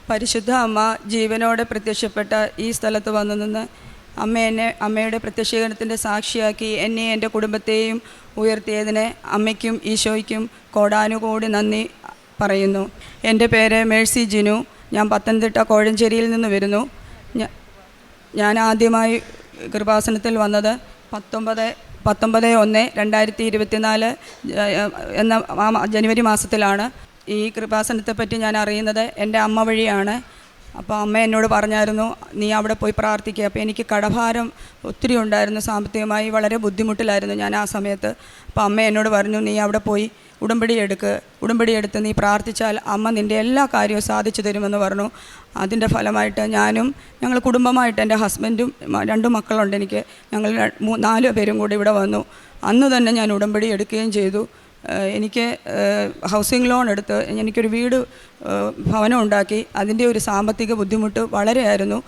പരിശുദ്ധ അമ്മ ജീവനോടെ പ്രത്യക്ഷപ്പെട്ട ഈ സ്ഥലത്ത് വന്നു നിന്ന് അമ്മയുടെ പ്രത്യക്ഷീകരണത്തിൻ്റെ സാക്ഷിയാക്കി എന്നെ എൻ്റെ കുടുംബത്തെയും ഉയർത്തിയതിന് അമ്മയ്ക്കും ഈശോയ്ക്കും കോടാനുകോടി നന്ദി പറയുന്നു. എൻ്റെ പേര് മേഴ്സി ജിനു. ഞാൻ പത്തനംതിട്ട കോഴഞ്ചേരിയിൽ നിന്ന് വരുന്നു. ഞാൻ ആദ്യമായി കൃപാസനത്തിൽ വന്നത് 19/1/2024 എന്ന ജനുവരി മാസത്തിലാണ്. ഈ കൃപാസനത്തെപ്പറ്റി ഞാൻ അറിയുന്നത് എൻ്റെ അമ്മ വഴിയാണ്. അപ്പോൾ അമ്മ എന്നോട് പറഞ്ഞായിരുന്നു, നീ അവിടെ പോയി പ്രാർത്ഥിക്കുക. അപ്പോൾ എനിക്ക് കടഭാരം ഒത്തിരി ഉണ്ടായിരുന്നു, സാമ്പത്തികമായി വളരെ ബുദ്ധിമുട്ടിലായിരുന്നു ഞാൻ ആ സമയത്ത്. അപ്പോൾ അമ്മ എന്നോട് പറഞ്ഞു, നീ അവിടെ പോയി ഉടമ്പടി എടുത്ത് നീ പ്രാർത്ഥിച്ചാൽ അമ്മ നിൻ്റെ എല്ലാ കാര്യവും സാധിച്ചു തരുമെന്ന് പറഞ്ഞു. അതിൻ്റെ ഫലമായിട്ട് ഞങ്ങൾ കുടുംബമായിട്ട്, എൻ്റെ ഹസ്ബൻഡും 2 മക്കളുണ്ട് എനിക്ക്, ഞങ്ങൾ 4 പേരും കൂടി ഇവിടെ വന്നു. അന്ന് തന്നെ ഞാൻ ഉടമ്പടി എടുക്കുകയും ചെയ്തു. എനിക്ക് ഹൗസിംഗ് ലോൺ എടുത്ത് എനിക്കൊരു ഭവനം ഉണ്ടാക്കി. അതിൻ്റെ ഒരു സാമ്പത്തിക ബുദ്ധിമുട്ട് വളരെയായിരുന്നു.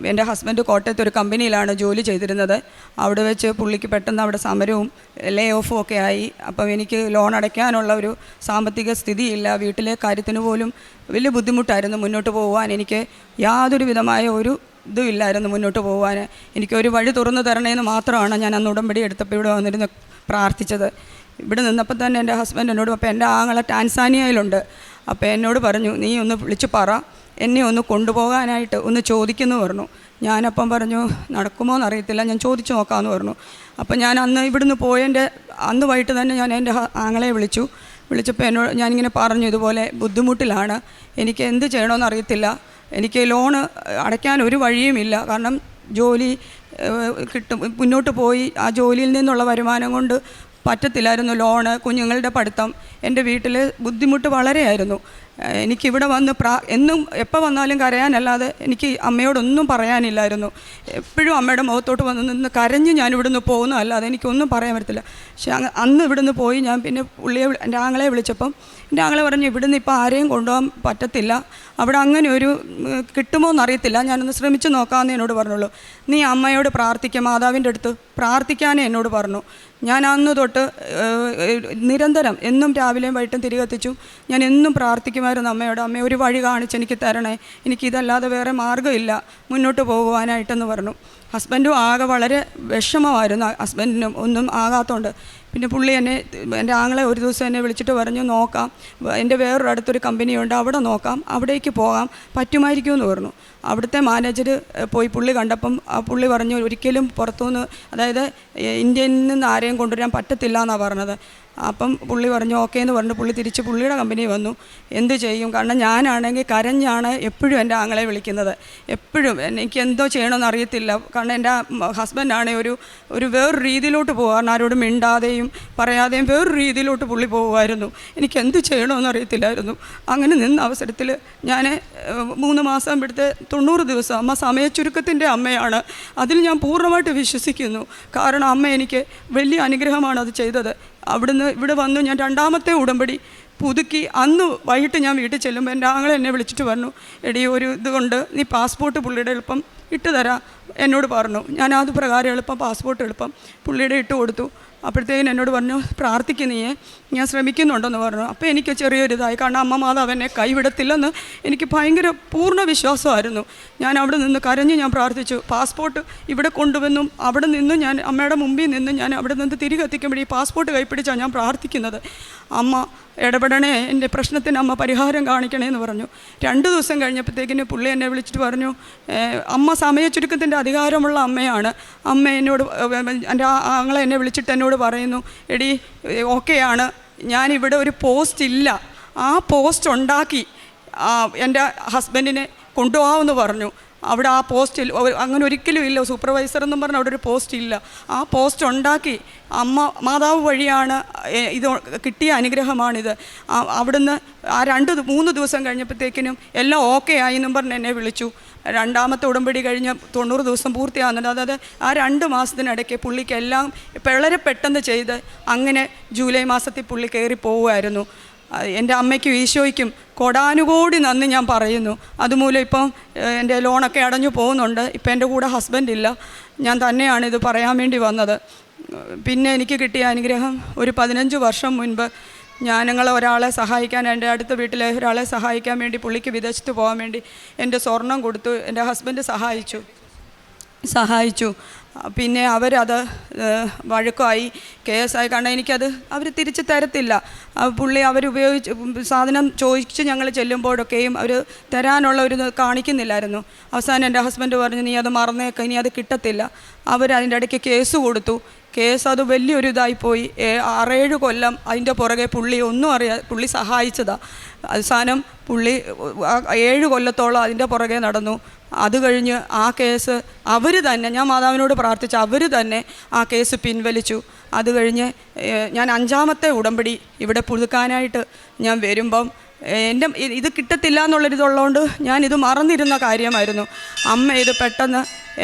എൻ്റെ ഹസ്ബൻഡ് കോട്ടയത്ത് ഒരു കമ്പനിയിലാണ് ജോലി ചെയ്തിരുന്നത്. അവിടെ വെച്ച് പുള്ളിക്ക് പെട്ടെന്ന് അവിടെ സമരവും ലേ ഓഫും ഒക്കെ ആയി. അപ്പം എനിക്ക് ലോൺ അടയ്ക്കാനുള്ള ഒരു സാമ്പത്തിക സ്ഥിതിയില്ല. വീട്ടിലെ കാര്യത്തിന് പോലും വലിയ ബുദ്ധിമുട്ടായിരുന്നു മുന്നോട്ട് പോകുവാൻ. എനിക്ക് യാതൊരു വിധമായ ഒരു ഇതും ഇല്ലായിരുന്നു മുന്നോട്ട് പോകുവാൻ. എനിക്കൊരു വഴി തുറന്നു തരണേന്ന് മാത്രമാണ് ഞാൻ അന്ന് ഉടമ്പടി എടുത്തപ്പോൾ ഇവിടെ വന്നിരുന്ന് പ്രാർത്ഥിച്ചത്. ഇവിടെ നിന്നപ്പോൾ തന്നെ എൻ്റെ ഹസ്ബൻഡ് എന്നോട്, അപ്പോൾ എൻ്റെ ആങ്ങളെ ടാൻസാനിയയിലുണ്ട്, അപ്പോൾ എന്നോട് പറഞ്ഞു, നീ ഒന്ന് വിളിച്ച് പറ, എന്നെ ഒന്ന് കൊണ്ടുപോകാനായിട്ട് ഒന്ന് ചോദിക്കുന്നു പറഞ്ഞു. ഞാനപ്പം പറഞ്ഞു, നടക്കുമോ എന്നറിയത്തില്ല, ഞാൻ ചോദിച്ചു നോക്കാമെന്ന് പറഞ്ഞു. അപ്പോൾ ഞാൻ അന്ന് ഇവിടുന്ന് പോയതിൻ്റെ അന്ന് വൈകിട്ട് തന്നെ ഞാൻ എൻ്റെ ആങ്ങളെ വിളിച്ചപ്പോൾ ഞാനിങ്ങനെ പറഞ്ഞു, ഇതുപോലെ ബുദ്ധിമുട്ടിലാണ്, എനിക്ക് എന്ത് ചെയ്യണമെന്ന് അറിയത്തില്ല, എനിക്ക് ലോണ് അടയ്ക്കാൻ ഒരു വഴിയുമില്ല, കാരണം ജോലി മുന്നോട്ട് പോയി ആ ജോലിയിൽ നിന്നുള്ള വരുമാനം കൊണ്ട് പറ്റത്തില്ലായിരുന്നു. ലോണ്, കുഞ്ഞുങ്ങളുടെ പഠിത്തം, എൻ്റെ വീട്ടിൽ ബുദ്ധിമുട്ട് വളരെയായിരുന്നു. എനിക്കിവിടെ വന്ന് എന്നും എപ്പോൾ വന്നാലും കരയാനല്ലാതെ എനിക്ക് അമ്മയോടൊന്നും പറയാനില്ലായിരുന്നു. എപ്പോഴും അമ്മയുടെ മുഖത്തോട്ട് വന്ന് നിന്ന് കരഞ്ഞ് ഞാൻ ഇവിടുന്ന് പോകുന്നതല്ലാതെ എനിക്കൊന്നും പറയാൻ പറ്റത്തില്ല. പക്ഷേ അന്ന് ഇവിടുന്ന് പോയി ഞാൻ പിന്നെ എൻ്റെ ആങ്ങളെ വിളിച്ചപ്പം എൻ്റെ ആങ്ങളെ പറഞ്ഞു, ഇവിടുന്ന് ഇപ്പോൾ ആരെയും കൊണ്ടുപോകാൻ പറ്റത്തില്ല, അവിടെ അങ്ങനെ ഒരു കിട്ടുമോ എന്നറിയത്തില്ല, ഞാനൊന്ന് ശ്രമിച്ച് നോക്കാമെന്ന് എന്നോട് പറഞ്ഞുള്ളൂ. നീ അമ്മയോട് പ്രാർത്ഥിക്കുക, മാതാവിൻ്റെ അടുത്ത് പ്രാർത്ഥിക്കാനേ എന്നോട് പറഞ്ഞു. ഞാൻ അന്ന് തൊട്ട് നിരന്തരം എന്നും രാവിലെയും വൈകിട്ടും തിരികെത്തിച്ചു ഞാൻ എന്നും പ്രാർത്ഥിക്കുമായിരുന്നു അമ്മയോട്, അമ്മ ഒരു വഴി കാണിച്ച് എനിക്ക് തരണേ, എനിക്കിതല്ലാതെ വേറെ മാർഗ്ഗമില്ല മുന്നോട്ട് പോകുവാനായിട്ടെന്ന് പറഞ്ഞു. ഹസ്ബൻഡും ആകെ വളരെ വിഷമമായിരുന്നു, ഹസ്ബൻഡിനും ഒന്നും ആകാത്തതുകൊണ്ട്. പിന്നെ പുള്ളി എൻ്റെ ആങ്ങളെ ഒരു ദിവസം എന്നെ വിളിച്ചിട്ട് പറഞ്ഞു, നോക്കാം, എൻ്റെ വേറൊരു അടുത്തൊരു കമ്പനിയുണ്ട്, അവിടെ നോക്കാം, അവിടേക്ക് പോകാം പറ്റുമായിരിക്കുമെന്ന് പറഞ്ഞു. അവിടുത്തെ മാനേജർ പോയി പുള്ളി കണ്ടപ്പം ആ പുള്ളി പറഞ്ഞു, ഒരിക്കലും പുറത്തുനിന്ന്, അതായത് ഇന്ത്യയിൽ നിന്ന് ആരെയും കൊണ്ടുവരാൻ പറ്റത്തില്ല എന്നാണ് പറഞ്ഞത്. അപ്പം പുള്ളി പറഞ്ഞു ഓക്കേ എന്ന് പറഞ്ഞു. പുള്ളി തിരിച്ച് പുള്ളിയുടെ കമ്പനി വന്നു. എന്ത് ചെയ്യും, കാരണം ഞാനാണെങ്കിൽ കരഞ്ഞാണ് എപ്പോഴും എൻ്റെ ആങ്ങളെ വിളിക്കുന്നത്. എപ്പോഴും എനിക്ക് എന്തോ ചെയ്യണമെന്ന് അറിയത്തില്ല, കാരണം എൻ്റെ ഹസ്ബൻഡാണെങ്കിൽ ഒരു വേറൊരു രീതിയിലോട്ട് പോകാൻ, ആരോടും മിണ്ടാതെയും പറയാതെയും വേറൊരു രീതിയിലോട്ട് പുള്ളി പോകുമായിരുന്നു. എനിക്ക് എന്ത് ചെയ്യണമെന്ന് അറിയത്തില്ലായിരുന്നു. അങ്ങനെ നിന്ന അവസരത്തിൽ ഞാൻ 3 മാസം ഇവിടുത്തെ 90 ദിവസം, അമ്മ സമയച്ചുരുക്കത്തിൻ്റെ അമ്മയാണ്, അതിൽ ഞാൻ പൂർണ്ണമായിട്ട് വിശ്വസിക്കുന്നു. കാരണം അമ്മ എനിക്ക് വലിയ അനുഗ്രഹമാണ് അത് ചെയ്തത്. അവിടുന്ന് ഇവിടെ വന്നു ഞാൻ 2ാമത്തെ ഉടമ്പടി പുതുക്കി. അന്ന് വൈകിട്ട് ഞാൻ വീട്ടിൽ ചെല്ലുമ്പോൾ എൻ്റെ ആങ്ങളെ എന്നെ വിളിച്ചിട്ട് പറഞ്ഞു, എടി ഒരു ഇതുകൊണ്ട് നീ പാസ്പോർട്ട് പുള്ളിയുടെ എളുപ്പം ഇട്ട് തരാം എന്നോട് പറഞ്ഞു. ഞാൻ അത് പ്രകാരം പാസ്പോർട്ട് എളുപ്പം പുള്ളിയുടെ ഇട്ട് കൊടുത്തു. അപ്പോഴത്തേക്കും എന്നോട് പറഞ്ഞു, പ്രാർത്ഥിക്കുന്നേ, ഞാൻ ശ്രമിക്കുന്നുണ്ടെന്ന് പറഞ്ഞു. അപ്പോൾ എനിക്ക് ചെറിയൊരിതായി, കാരണം അമ്മ മാതാവ് എന്നെ കൈവിടത്തില്ലെന്ന് എനിക്ക് ഭയങ്കര പൂർണ്ണ വിശ്വാസമായിരുന്നു. ഞാൻ അവിടെ നിന്ന് കരഞ്ഞ് ഞാൻ പ്രാർത്ഥിച്ചു. പാസ്പോർട്ട് ഇവിടെ കൊണ്ടുവന്നും അവിടെ നിന്നും ഞാൻ അമ്മയുടെ മുമ്പിൽ നിന്നും ഞാൻ അവിടെ നിന്ന് തിരികെ എത്തിക്കുമ്പോൾ ഈ പാസ്പോർട്ട് കൈപ്പിടിച്ചാണ് ഞാൻ പ്രാർത്ഥിക്കുന്നത്. അമ്മ ഇടപെടണേ, എൻ്റെ പ്രശ്നത്തിന് അമ്മ പരിഹാരം കാണിക്കണേ എന്ന് പറഞ്ഞു. 2 ദിവസം കഴിഞ്ഞപ്പോഴത്തേക്കിന് പുള്ളി എന്നെ വിളിച്ചിട്ട് പറഞ്ഞു, അമ്മ സമയച്ചുരുക്കത്തിൻ്റെ അധികാരമുള്ള അമ്മയാണ്, അമ്മ എന്നോട്, എൻ്റെ ആങ്ങളെ എന്നെ വിളിച്ചിട്ട് എന്നോട് പറയുന്നു, എടി ഓക്കെയാണ്, ഞാനിവിടെ ഒരു പോസ്റ്റ് ഇല്ല, ആ പോസ്റ്റ് ഉണ്ടാക്കി എൻ്റെ ഹസ്ബൻഡിനെ കൊണ്ടുപോകാമെന്ന് പറഞ്ഞു. അവിടെ ആ പോസ്റ്റിൽ അങ്ങനെ ഒരിക്കലും ഇല്ല, സൂപ്പർവൈസർ എന്നും പറഞ്ഞ് അവിടെ ഒരു പോസ്റ്റ് ഇല്ല. ആ പോസ്റ്റ് ഉണ്ടാക്കി അമ്മ മാതാവ് വഴിയാണ് ഇത് കിട്ടിയ അനുഗ്രഹമാണിത്. അവിടുന്ന് ആ 2-3 ദിവസം കഴിഞ്ഞപ്പോഴത്തേക്കിനും എല്ലാം ഓക്കെ ആയി എന്നും പറഞ്ഞ് എന്നെ വിളിച്ചു. 2ാമത്തെ ഉടമ്പടി കഴിഞ്ഞ് 90 ദിവസം പൂർത്തിയാകുന്നുണ്ട്. അതായത് ആ 2 മാസത്തിനിടയ്ക്ക് പുള്ളിക്ക് എല്ലാം വളരെ പെട്ടെന്ന് ചെയ്ത് അങ്ങനെ ജൂലൈ മാസത്തിൽ പുള്ളി കയറി പോവുമായിരുന്നു. എൻ്റെ അമ്മയ്ക്കും ഈശോയ്ക്കും കോടാനുകോടി നന്ദി ഞാൻ പറയുന്നു. അതുമൂലം ഇപ്പം എൻ്റെ ലോണൊക്കെ അടഞ്ഞു പോകുന്നുണ്ട്. ഇപ്പം എൻ്റെ കൂടെ ഹസ്ബൻഡില്ല, ഞാൻ തന്നെയാണ് ഇത് പറയാൻ വേണ്ടി വന്നത്. പിന്നെ എനിക്ക് കിട്ടിയ അനുഗ്രഹം, ഒരു 15 വർഷം മുൻപ് ഞങ്ങൾ ഒരാളെ സഹായിക്കാൻ, എൻ്റെ അടുത്ത വീട്ടിലെ ഒരാളെ സഹായിക്കാൻ വേണ്ടി പുള്ളിക്ക് വിദേശത്ത് പോകാൻ വേണ്ടി എൻ്റെ സ്വർണം കൊടുത്തു. എൻ്റെ ഹസ്ബൻഡ് സഹായിച്ചു. പിന്നെ അവരത് വഴക്കമായി, കേസായി. കാരണം എനിക്കത് അവർ തിരിച്ച് തരത്തില്ല. പുള്ളി അവരുപയോഗിച്ച് സാധനം ചോദിച്ച് ഞങ്ങൾ ചെല്ലുമ്പോഴൊക്കെയും അവർ തരാനുള്ള ഒരു കാണിക്കുന്നില്ലായിരുന്നു. അവസാനം എൻ്റെ ഹസ്ബൻഡ് പറഞ്ഞു, നീ അത് മറന്നേക്ക, ഇനി അത് കിട്ടത്തില്ല. അവരതിൻ്റെ ഇടയ്ക്ക് കേസ് കൊടുത്തു. അത് വലിയൊരു ഇതായിപ്പോയി. 6-7 കൊല്ലം അതിൻ്റെ പുറകെ പുള്ളി സഹായിച്ചതാണ്. അവസാനം പുള്ളി 7 കൊല്ലത്തോളം അതിൻ്റെ പുറകെ നടന്നു. അത് കഴിഞ്ഞ് ആ കേസ് അവർ തന്നെ, ഞാൻ മാതാവിനോട് പ്രാർത്ഥിച്ചു, അവർ തന്നെ ആ കേസ് പിൻവലിച്ചു. അത് കഴിഞ്ഞ് ഞാൻ 5ാമത്തെ ഉടമ്പടി ഇവിടെ പുതുക്കാനായിട്ട് ഞാൻ വരുമ്പം ഇത് കിട്ടത്തില്ല എന്നുള്ളൊരിതുള്ളതുകൊണ്ട് ഞാനിത് മറന്നിരുന്ന കാര്യമായിരുന്നു. അമ്മ ഇത് പെട്ടെന്ന്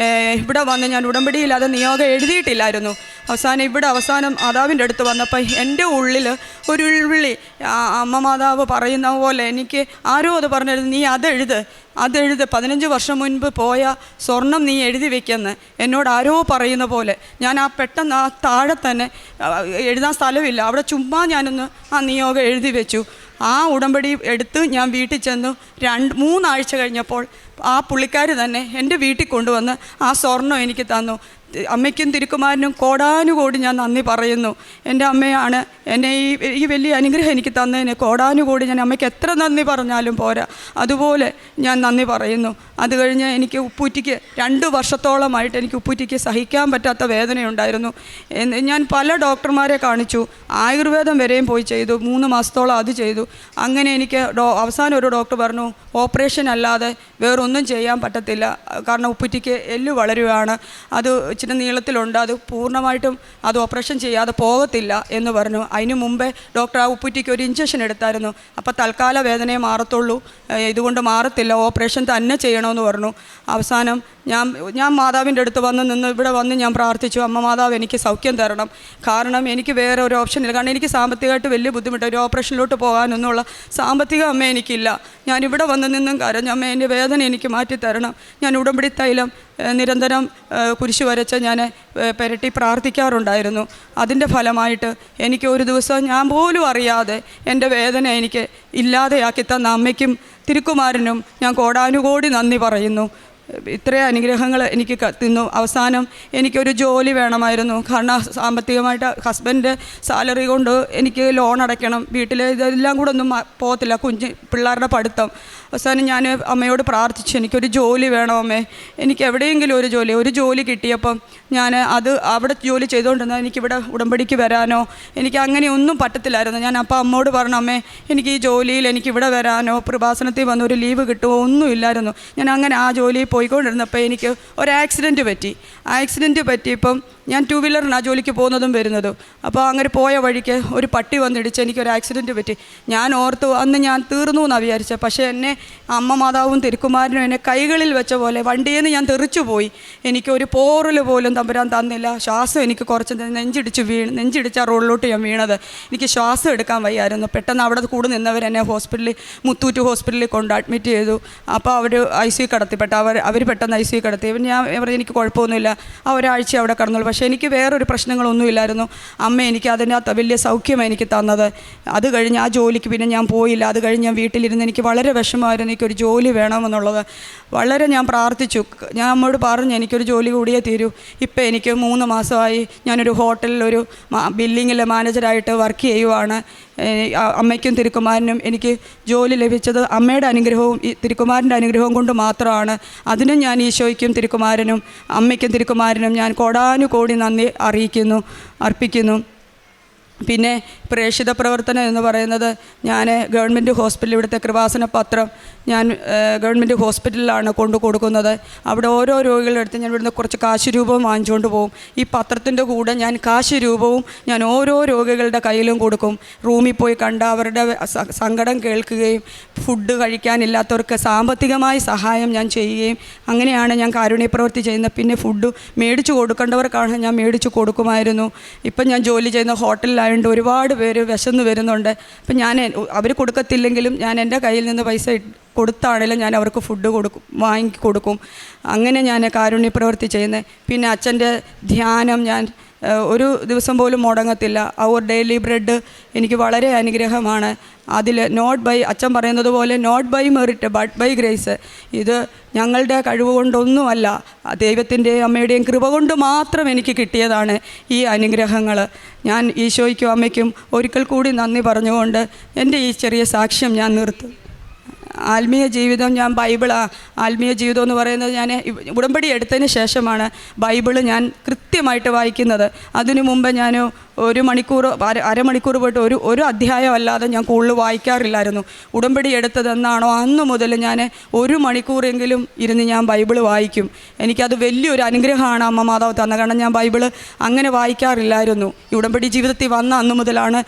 ഇവിടെ വന്ന്, ഞാൻ ഉടമ്പടിയിൽ അത് നിയോഗം എഴുതിയിട്ടില്ലായിരുന്നു. അവസാനം മാതാവിൻ്റെ അടുത്ത് വന്നപ്പോൾ എൻ്റെ ഉള്ളിൽ ഒരു ഉൾവിളി, അമ്മ മാതാവ് പറയുന്ന പോലെ എനിക്ക് ആരോ അത് പറഞ്ഞിരുന്നു, നീ അതെഴുത് 15 വർഷം മുൻപ് പോയ സ്വർണം നീ എഴുതി വെക്കുമെന്ന് എന്നോട് ആരോ പറയുന്ന പോലെ. ഞാൻ പെട്ടെന്ന് താഴെ തന്നെ, എഴുതാൻ സ്ഥലമില്ല, അവിടെ ചുമ്മാ ഞാനൊന്ന് ആ നിയോഗം എഴുതി വെച്ചു. ആ ഉടമ്പടി എടുത്ത് ഞാൻ വീട്ടിൽ ചെന്നു. 3 ആഴ്ച കഴിഞ്ഞപ്പോൾ ആ പുള്ളിക്കാർ തന്നെ എൻ്റെ വീട്ടിൽ കൊണ്ടുവന്ന് ആ സ്വർണം എനിക്ക് തന്നു. അമ്മയ്ക്കും തിരുക്കുമാരനും കോടാനുകോടി ഞാൻ നന്ദി പറയുന്നു. എൻ്റെ അമ്മയാണ് എന്നെ ഈ വലിയ അനുഗ്രഹം എനിക്ക് തന്നതിന് കോടാനുകോടി ഞാൻ അമ്മയ്ക്ക് എത്ര നന്ദി പറഞ്ഞാലും പോരാ, അതുപോലെ ഞാൻ നന്ദി പറയുന്നു. അത് കഴിഞ്ഞ് എനിക്ക് ഉപ്പൂറ്റിക്ക് 2 വർഷത്തോളമായിട്ട് എനിക്ക് ഉപ്പൂറ്റിക്ക് സഹിക്കാൻ പറ്റാത്ത വേദനയുണ്ടായിരുന്നു. ഞാൻ പല ഡോക്ടർമാരെ കാണിച്ചു, ആയുർവേദം വരെയും പോയി ചെയ്തു, 3 മാസത്തോളം അത് ചെയ്തു. അങ്ങനെ എനിക്ക് അവസാനം ഒരു ഡോക്ടർ പറഞ്ഞു, ഓപ്പറേഷൻ അല്ലാതെ വേറൊന്നും ചെയ്യാൻ പറ്റത്തില്ല, കാരണം ഉപ്പൂറ്റിക്ക് എല്ല് വളരുകയാണ്, അത് ഇച്ചിരി നീളത്തിലുണ്ട്, അത് പൂർണ്ണമായിട്ടും അത് ഓപ്പറേഷൻ ചെയ്യാതെ പോകത്തില്ല എന്ന് പറഞ്ഞു. അതിന് മുമ്പേ ഡോക്ടർ ആ ഉപ്പൂറ്റിക്ക് ഒരു ഇഞ്ചക്ഷൻ എടുത്തായിരുന്നു. അപ്പോൾ തൽക്കാല വേദനയെ മാറത്തുള്ളൂ, ഇതുകൊണ്ട് മാറത്തില്ല, ഓപ്പറേഷൻ തന്നെ ചെയ്യണമെന്ന് പറഞ്ഞു. അവസാനം ഞാൻ മാതാവിൻ്റെ അടുത്ത് ഇവിടെ വന്ന് ഞാൻ പ്രാർത്ഥിച്ചു, അമ്മ മാതാവ് എനിക്ക് സൗഖ്യം തരണം, കാരണം എനിക്ക് വേറെ ഒരു ഓപ്ഷനില്ല, കാരണം എനിക്ക് സാമ്പത്തികമായിട്ട് വലിയ ബുദ്ധിമുട്ട്, ഒരു ഓപ്പറേഷനിലോട്ട് പോകാനൊന്നുള്ള സാമ്പത്തികം അമ്മ എനിക്കില്ല. ഞാനിവിടെ വന്ന് നിന്നും കരഞ്ഞു, അമ്മ എൻ്റെ വേദന എനിക്ക് മാറ്റിത്തരണം. ഞാൻ ഉടമ്പടി തൈലം നിരന്തരം കുരിശ് വരച്ച് ഞാൻ പുരട്ടി പ്രാർത്ഥിക്കാറുണ്ടായിരുന്നു. അതിൻ്റെ ഫലമായിട്ട് എനിക്ക് ഒരു ദിവസം ഞാൻ പോലും അറിയാതെ എൻ്റെ വേദന എനിക്ക് ഇല്ലാതെയാക്കി തന്ന അമ്മയ്ക്കും തിരുക്കുമാരനും ഞാൻ കോടാനുകോടി നന്ദി പറയുന്നു. ഇത്രയും അനുഗ്രഹങ്ങൾ എനിക്ക് തന്നു. അവസാനം എനിക്കൊരു ജോലി വേണമായിരുന്നു, കാരണം സാമ്പത്തികമായിട്ട് ഹസ്ബൻഡ് സാലറി കൊണ്ട് എനിക്ക് ലോൺ അടയ്ക്കണം, വീട്ടിലെ ഇതെല്ലാം കൂടെ ഒന്നും പോകത്തില്ല, പിള്ളേരുടെ പഠിത്തം. അവസാനം ഞാൻ അമ്മയോട് പ്രാർത്ഥിച്ചു, എനിക്കൊരു ജോലി വേണം അമ്മേ, എനിക്ക് എവിടെയെങ്കിലും ഒരു ജോലി കിട്ടിയപ്പം ഞാൻ അവിടെ ജോലി ചെയ്തുകൊണ്ടിരുന്നാൽ എനിക്കിവിടെ ഉടമ്പടിക്ക് വരാനോ എനിക്ക് അങ്ങനെയൊന്നും പറ്റത്തില്ലായിരുന്നു. ഞാൻ അപ്പോൾ അമ്മയോട് പറഞ്ഞു, അമ്മേ എനിക്ക് ഈ ജോലിയിൽ എനിക്കിവിടെ വരാനോ കൃപാസനത്തിൽ വന്ന് ഒരു ലീവ് കിട്ടുമോ ഒന്നുമില്ലായിരുന്നു. ഞാൻ അങ്ങനെ ആ ജോലിയിൽ പോയിക്കൊണ്ടിരുന്നപ്പോൾ എനിക്ക് ഒരു ആക്സിഡൻറ്റ് പറ്റിയപ്പം ഞാൻ 2 വീലറിന് ആ ജോലിക്ക് പോകുന്നതും വരുന്നതും. അപ്പോൾ അങ്ങനെ പോയ വഴിക്ക് ഒരു പട്ടി വന്നിടിച്ച് എനിക്കൊരു ആക്സിഡൻറ്റ് പറ്റി. ഞാൻ ഓർത്തു അന്ന് ഞാൻ തീർന്നു എന്നാണ് വിചാരിച്ചത്. പക്ഷേ എന്നെ അമ്മ മാതാവും തിരുക്കുമാരനും എന്നെ കൈകളിൽ വെച്ച പോലെ വണ്ടിയിൽ നിന്ന് ഞാൻ തെറിച്ചു പോയി. എനിക്കൊരു പോറൽ പോലും തമ്പുരാൻ തന്നില്ല. ശ്വാസം എനിക്ക് കുറച്ച് നെഞ്ചിടിച്ച റോഡിലോട്ട് ഞാൻ വീണത്. എനിക്ക് ശ്വാസം എടുക്കാൻ വയ്യായിരുന്നു. പെട്ടെന്ന് അവിടെ കൂടെ നിന്നവരെന്നെ മുത്തൂറ്റ് ഹോസ്പിറ്റലിൽ കൊണ്ട് അഡ്മിറ്റ് ചെയ്തു. അപ്പോൾ അവർ ICU കടത്തി. അവർ പെട്ടെന്ന് ICU കടത്തി. ഞാൻ പറഞ്ഞു എനിക്ക് കുഴപ്പമൊന്നുമില്ല, ആ ഒരാഴ്ച അവിടെ കിടന്നുള്ളൂ. പക്ഷേ എനിക്ക് വേറൊരു പ്രശ്നങ്ങളൊന്നുമില്ലായിരുന്നു. അമ്മ എനിക്ക് അതിനകത്ത് വലിയ സൗഖ്യമാണ് എനിക്ക് തന്നത്. അത് കഴിഞ്ഞ് ആ ജോലിക്ക് പിന്നെ ഞാൻ പോയില്ല. അത് കഴിഞ്ഞ് ഞാൻ വീട്ടിലിരുന്ന് എനിക്ക് വളരെ വിഷമമായിരുന്നു, എനിക്കൊരു ജോലി വേണമെന്നുള്ളത്. വളരെ ഞാൻ പ്രാർത്ഥിച്ചു, ഞാൻ അമ്മയോട് പറഞ്ഞു എനിക്കൊരു ജോലി കൂടിയേ തീരൂ. ഇപ്പം എനിക്ക് 3 മാസമായി ഞാനൊരു ഹോട്ടലിൽ ഒരു ബില്ലിങ്ങിലെ മാനേജറായിട്ട് വർക്ക് ചെയ്യുവാണ്. അമ്മയ്ക്കും തിരുക്കുമാരനും എനിക്ക് ജോലി ലഭിച്ചത് അമ്മയുടെ അനുഗ്രഹവും തിരുക്കുമാരൻ്റെ അനുഗ്രഹവും കൊണ്ട് മാത്രമാണ്. അതിനും ഞാൻ ഈശോയ്ക്കും തിരുക്കുമാരനും അമ്മയ്ക്കും തിരുക്കുമാരനും ഞാൻ കോടാനുകോടി നന്ദി അർപ്പിക്കുന്നു. പിന്നെ പ്രേക്ഷിത പ്രവർത്തനം എന്ന് പറയുന്നത്, ഞാൻ ഗവൺമെൻറ് ഹോസ്പിറ്റൽ, ഇവിടുത്തെ കൃപാസന പത്രം ഞാൻ ഗവൺമെൻറ് ഹോസ്പിറ്റലിലാണ് കൊടുക്കുന്നത്. അവിടെ ഓരോ രോഗികളുടെ അടുത്ത് ഞാൻ ഇവിടുന്ന് കുറച്ച് കാശ് രൂപവും വാങ്ങിച്ചുകൊണ്ട് പോകും. ഈ പത്രത്തിൻ്റെ കൂടെ ഞാൻ കാശ് രൂപവും ഞാൻ ഓരോ രോഗികളുടെ കയ്യിലും കൊടുക്കും. റൂമിൽ പോയി കണ്ട് അവരുടെ സങ്കടം കേൾക്കുകയും ഫുഡ് കഴിക്കാനില്ലാത്തവർക്ക് സാമ്പത്തികമായി സഹായം ഞാൻ ചെയ്യുകയും അങ്ങനെയാണ് ഞാൻ കാരുണ്യ പ്രവൃത്തി ചെയ്യുന്നത്. പിന്നെ ഫുഡ് മേടിച്ച് കൊടുക്കേണ്ടവർക്കാണ് ഞാൻ മേടിച്ച് കൊടുക്കുമായിരുന്നു. ഇപ്പം ഞാൻ ജോലി ചെയ്യുന്ന ഹോട്ടലിലായതുകൊണ്ട് ഒരുപാട് പേര് വിശന്ന് വരുന്നുണ്ട്. അപ്പം ഞാൻ അവർ കൊടുക്കത്തില്ലെങ്കിലും ഞാൻ എൻ്റെ കയ്യിൽ നിന്ന് പൈസ കൊടുത്താണെങ്കിലും ഞാൻ അവർക്ക് ഫുഡ് വാങ്ങി കൊടുക്കും. അങ്ങനെ ഞാൻ കാരുണ്യ പ്രവൃത്തി ചെയ്യുന്നത്. പിന്നെ അച്ഛൻ്റെ ധ്യാനം ഞാൻ ഒരു ദിവസം പോലും മുടങ്ങത്തില്ല. അവർ ഡെയിലി ബ്രെഡ് എനിക്ക് വളരെ അനുഗ്രഹമാണ്. അതിൽ നോട്ട് ബൈ, അച്ഛൻ പറയുന്നത് പോലെ not by merit but by grace. ഇത് ഞങ്ങളുടെ കഴിവ് കൊണ്ടൊന്നുമല്ല, ദൈവത്തിൻ്റെയും അമ്മയുടെയും കൃപ കൊണ്ട് മാത്രം എനിക്ക് കിട്ടിയതാണ് ഈ അനുഗ്രഹങ്ങൾ. ഞാൻ ഈശോയ്ക്കും അമ്മയ്ക്കും ഒരിക്കൽ കൂടി നന്ദി പറഞ്ഞുകൊണ്ട് എൻ്റെ ഈ ചെറിയ സാക്ഷ്യം ഞാൻ നിർത്തും. ആത്മീയ ജീവിതം, ഞാൻ ആത്മീയ ജീവിതം എന്ന് പറയുന്നത് ഞാൻ ഉടമ്പടി എടുത്തതിന് ശേഷമാണ് ബൈബിള് ഞാൻ കൃത്യമായിട്ട് വായിക്കുന്നത്. അതിനു മുമ്പ് ഞാൻ ഒരു മണിക്കൂർ അരമണിക്കൂർ പോയിട്ട് ഒരു അധ്യായം അല്ലാതെ ഞാൻ കൂടുതൽ വായിക്കാറില്ലായിരുന്നു. ഉടമ്പടി എടുത്തതെന്നാണോ അന്ന് മുതൽ ഞാൻ 1 മണിക്കൂറെങ്കിലും ഇരുന്ന് ഞാൻ ബൈബിള് വായിക്കും. എനിക്കത് വലിയൊരു അനുഗ്രഹമാണ് അമ്മ മാതാവ് തന്നത്. കാരണം ഞാൻ ബൈബിള് അങ്ങനെ വായിക്കാറില്ലായിരുന്നു. ഈ ഉടമ്പടി ജീവിതത്തിൽ വന്ന അന്ന് മുതലാണ്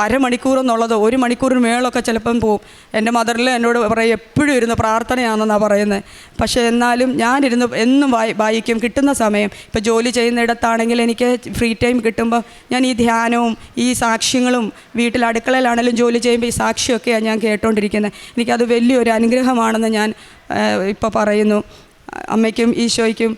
അരമണിക്കൂർ എന്നുള്ളത് 1 മണിക്കൂറിന് മേളൊക്കെ ചിലപ്പം പോവും. എൻ്റെ മദറിൽ എന്നോട് പറയും എപ്പോഴും ഇരുന്ന് പ്രാർത്ഥനയാണെന്നാണ് പറയുന്നത്. പക്ഷേ എന്നാലും ഞാനിരുന്ന് എന്നും വായിക്കും കിട്ടുന്ന സമയം. ഇപ്പോൾ ജോലി ചെയ്യുന്നിടത്താണെങ്കിൽ എനിക്ക് ഫ്രീ ടൈം കിട്ടുമ്പോൾ ഞാൻ ഈ ധ്യാനവും ഈ സാക്ഷ്യങ്ങളും, വീട്ടിൽ അടുക്കളയിലാണെങ്കിലും ജോലി ചെയ്യുമ്പോൾ ഈ സാക്ഷ്യമൊക്കെയാണ് ഞാൻ കേട്ടുകൊണ്ടിരിക്കുന്നത്. എനിക്കത് വലിയൊരു അനുഗ്രഹമാണെന്ന് ഞാൻ ഇപ്പോൾ പറയുന്നു. അമ്മയ്ക്കും ഈശോയ്ക്കും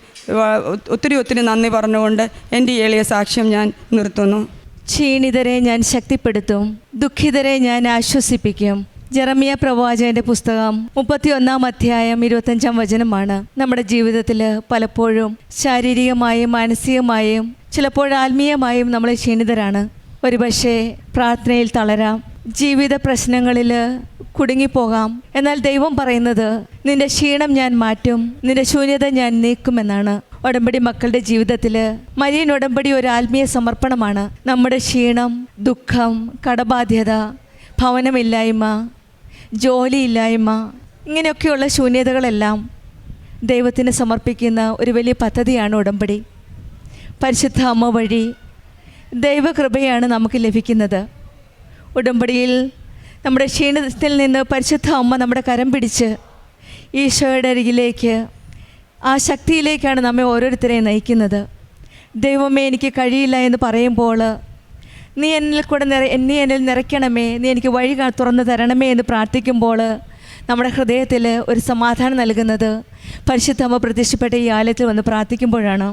ഒത്തിരി നന്ദി പറഞ്ഞുകൊണ്ട് എൻ്റെ ഈ എളിയ സാക്ഷ്യം ഞാൻ നിർത്തുന്നു. ക്ഷീണിതരെ ഞാൻ ശക്തിപ്പെടുത്തും, ദുഃഖിതരെ ഞാൻ ആശ്വസിപ്പിക്കും. ജെറമിയ പ്രവാചകന്റെ പുസ്തകം 31-ാം അധ്യായം 25-ാം വചനമാണ്. നമ്മുടെ ജീവിതത്തിൽ പലപ്പോഴും ശാരീരികമായും മാനസികമായും ചിലപ്പോൾ ആത്മീയമായും നമ്മൾ ക്ഷീണിതരാണ്. ഒരുപക്ഷെ പ്രാർത്ഥനയിൽ തളരാം, ജീവിത പ്രശ്നങ്ങളിൽ കുടുങ്ങിപ്പോകാം. എന്നാൽ ദൈവം പറയുന്നത് നിന്റെ ക്ഷീണം ഞാൻ മാറ്റും, നിന്റെ ശൂന്യത ഞാൻ നീക്കുമെന്നാണ്. ഉടമ്പടി മക്കളുടെ ജീവിതത്തിൽ മരിയൻ ഉടമ്പടി ഒരു ആത്മീയ സമർപ്പണമാണ്. നമ്മുടെ ക്ഷീണം, ദുഃഖം, കടബാധ്യത, ഭവനമില്ലായ്മ, ജോലിയില്ലായ്മ, ഇങ്ങനെയൊക്കെയുള്ള ശൂന്യതകളെല്ലാം ദൈവത്തിന് സമർപ്പിക്കുന്ന ഒരു വലിയ പദ്ധതിയാണ് ഉടമ്പടി. പരിശുദ്ധ അമ്മ വഴി ദൈവകൃപയാണ് നമുക്ക് ലഭിക്കുന്നത്. ഉടമ്പടിയിൽ നമ്മുടെ ക്ഷീണത്തിൽ നിന്ന് പരിശുദ്ധ അമ്മ നമ്മുടെ കരം പിടിച്ച് ഈശോയുടെ അരികിലേക്ക്, ആ ശക്തിയിലേക്കാണ് നമ്മെ ഓരോരുത്തരെയും നയിക്കുന്നത്. ദൈവമേ എനിക്ക് കഴിയില്ല എന്ന് പറയുമ്പോൾ നീ എന്നിൽ നിറയ്ക്കണമേ, നീ എനിക്ക് വഴി തുറന്നു തരണമേ എന്ന് പ്രാർത്ഥിക്കുമ്പോൾ നമ്മുടെ ഹൃദയത്തിൽ ഒരു സമാധാനം നൽകുന്നത് പരിശുദ്ധ അമ്മ പ്രത്യക്ഷപ്പെട്ട ഈ ആലയത്തിൽ വന്ന് പ്രാർത്ഥിക്കുമ്പോഴാണ്.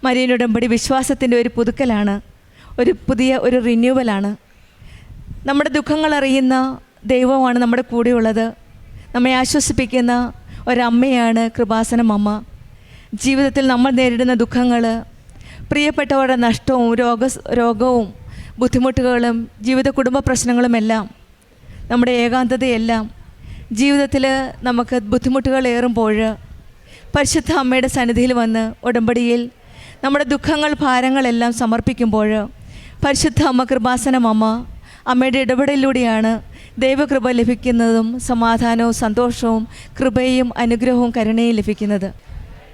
മരിയൻ ഉടമ്പടി വിശ്വാസത്തിൻ്റെ ഒരു പുതുക്കലാണ്, ഒരു റിന്യൂവലാണ്. നമ്മുടെ ദുഃഖങ്ങൾ അറിയുന്ന ദൈവമാണ് നമ്മുടെ കൂടെയുള്ളത്. നമ്മെ ആശ്വസിപ്പിക്കുന്ന ഒരമ്മയാണ് കൃപാസനം അമ്മ. ജീവിതത്തിൽ നമ്മൾ നേരിടുന്ന ദുഃഖങ്ങൾ, പ്രിയപ്പെട്ടവരുടെ നഷ്ടവും രോഗവും ബുദ്ധിമുട്ടുകളും ജീവിത കുടുംബ പ്രശ്നങ്ങളുമെല്ലാം, നമ്മുടെ ഏകാന്തതയെല്ലാം, ജീവിതത്തിൽ നമുക്ക് ബുദ്ധിമുട്ടുകൾ ഏറുമ്പോൾ പരിശുദ്ധ അമ്മയുടെ സന്നിധിയിൽ വന്ന് ഉടമ്പടിയിൽ നമ്മുടെ ദുഃഖങ്ങൾ, ഭാരങ്ങളെല്ലാം സമർപ്പിക്കുമ്പോൾ പരിശുദ്ധ അമ്മ കൃപാസനം അമ്മയുടെ ഇടപെടലിലൂടെയാണ് ദൈവകൃപ ലഭിക്കുന്നതും സമാധാനവും സന്തോഷവും കൃപയും അനുഗ്രഹവും കരുണയും ലഭിക്കുന്നത്.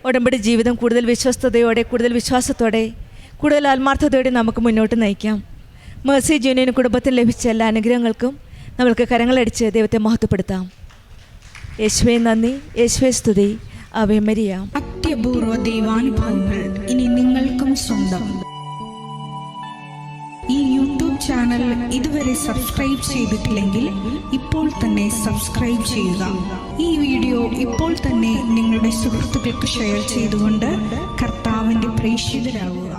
ഉടമ്പടി ജീവിതം കൂടുതൽ വിശ്വസ്തയോടെ, കൂടുതൽ വിശ്വാസത്തോടെ, കൂടുതൽ ആത്മാർത്ഥതയോടെ നമുക്ക് മുന്നോട്ട് നയിക്കാം. മേഴ്സി ജൂനിയൻ കുടുംബത്തിന് ലഭിച്ച എല്ലാ അനുഗ്രഹങ്ങൾക്കും നമ്മൾക്ക് കരങ്ങളടിച്ച് ദൈവത്തെ മഹത്വപ്പെടുത്താം. യേശുവേ നന്ദി, യേശുവേ സ്തുതി, ആവേ മരിയ. അത്യപൂർവ ദൈവാനുഭവങ്ങൾ ഇനി നിങ്ങൾക്കും സ്വന്തം. ഈ യൂട്യൂബ് ചാനൽ ഇതുവരെ സബ്സ്ക്രൈബ് ചെയ്തിട്ടില്ലെങ്കിൽ ഇപ്പോൾ തന്നെ സബ്സ്ക്രൈബ് ചെയ്യുക. ഈ വീഡിയോ ഇപ്പോൾ തന്നെ നിങ്ങളുടെ സുഹൃത്തുക്കൾക്ക് ഷെയർ ചെയ്തുകൊണ്ട് കർത്താവിൻ്റെ പ്രേക്ഷിതരാകുക.